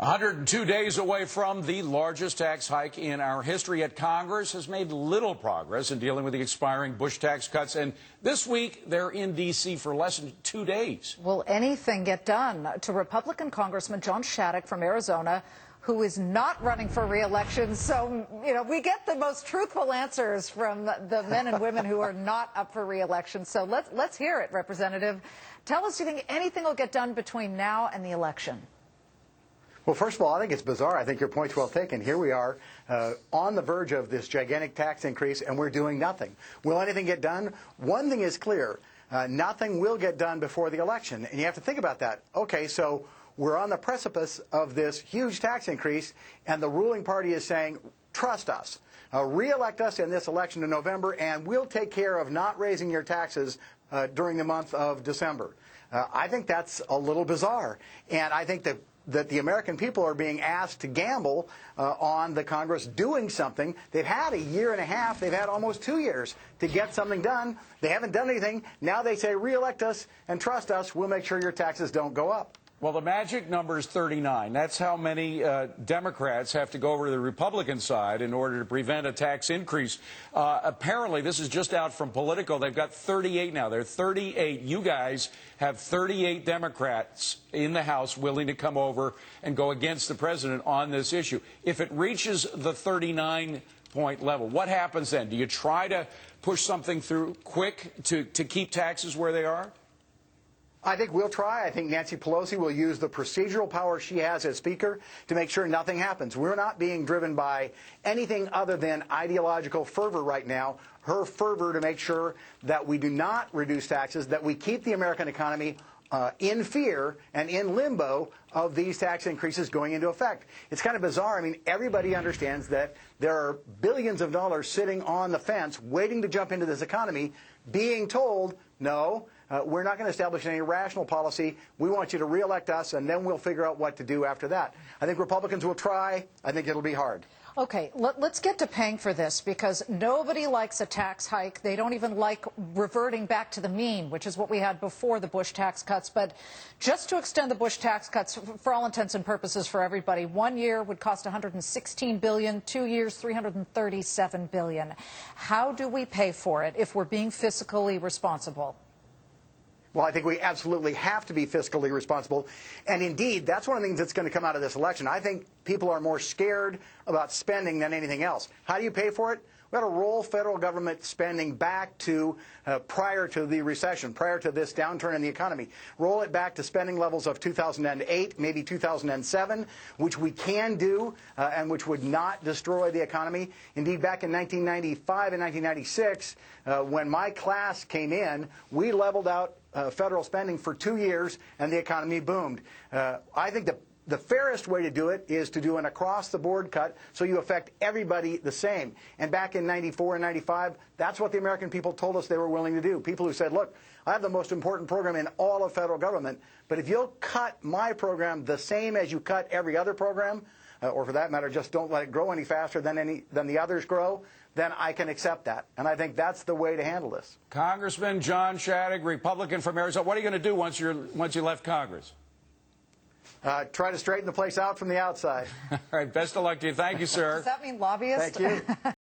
102 days away from the largest tax hike in our history, yet Congress has made little progress in dealing with the expiring Bush tax cuts. And this week, they're in D.C. for less than 2 days. Will anything get done? To Republican Congressman Shadegg from Arizona, who is not running for re-election. So, we get the most truthful answers from the men and women who are not up for re-election. So let's hear it, Representative. Tell us, do you think anything will get done between now and the election? Well, first of all, I think it's bizarre. I think your point's well taken. Here we are on the verge of this gigantic tax increase, and we're doing nothing. Will anything get done? One thing is clear. Nothing will get done before the election. And you have to think about that. Okay, so we're on the precipice of this huge tax increase, and the ruling party is saying, trust us. Re-elect us in this election in November, and we'll take care of not raising your taxes during the month of December. I think that's a little bizarre. And I think that the American people are being asked to gamble on the Congress doing something. They've had a year and a half. They've had almost 2 years to get something done. They haven't done anything. Now they say, re-elect us and trust us. We'll make sure your taxes don't go up. Well, the magic number is 39. That's how many Democrats have to go over to the Republican side in order to prevent a tax increase. Apparently, this is just out from Politico. They've got 38 now. They're 38. You guys have 38 Democrats in the House willing to come over and go against the president on this issue. If it reaches the 39-point level, what happens then? Do you try to push something through quick to keep taxes where they are? I think we'll try. I think Nancy Pelosi will use the procedural power she has as Speaker to make sure nothing happens. We're not being driven by anything other than ideological fervor right now. Her fervor to make sure that we do not reduce taxes, that we keep the American economy in fear and in limbo of these tax increases going into effect. It's kind of bizarre. I mean, everybody understands that there are billions of dollars sitting on the fence waiting to jump into this economy, being told, no, we're not going to establish any rational policy. We want you to re-elect us, and then we'll figure out what to do after that. I think Republicans will try. I think it'll be hard. Okay, let's get to paying for this, because nobody likes a tax hike. They don't even like reverting back to the mean, which is what we had before the Bush tax cuts. But just to extend the Bush tax cuts, for all intents and purposes for everybody, 1 year would cost $116 billion, 2 years, $337 billion. How do we pay for it if we're being fiscally responsible? Well, I think we absolutely have to be fiscally responsible. And indeed, that's one of the things that's going to come out of this election. I think people are more scared about spending than anything else. How do you pay for it? We've got to roll federal government spending back to prior to the recession, prior to this downturn in the economy. Roll it back to spending levels of 2008, maybe 2007, which we can do and which would not destroy the economy. Indeed, back in 1995 and 1996, when my class came in, we leveled out federal spending for 2 years, and the economy boomed. I think the fairest way to do it is to do an across-the-board cut so you affect everybody the same. And back in 94 and 95, that's what the American people told us they were willing to do. People who said, look, I have the most important program in all of federal government, but if you'll cut my program the same as you cut every other program, or for that matter, just don't let it grow any faster than the others grow, then I can accept that. And I think that's the way to handle this. Congressman Shadegg, Republican from Arizona, what are you going to do once you left Congress? Try to straighten the place out from the outside. All right, best of luck to you. Thank you, sir. Does that mean lobbyist? Thank you.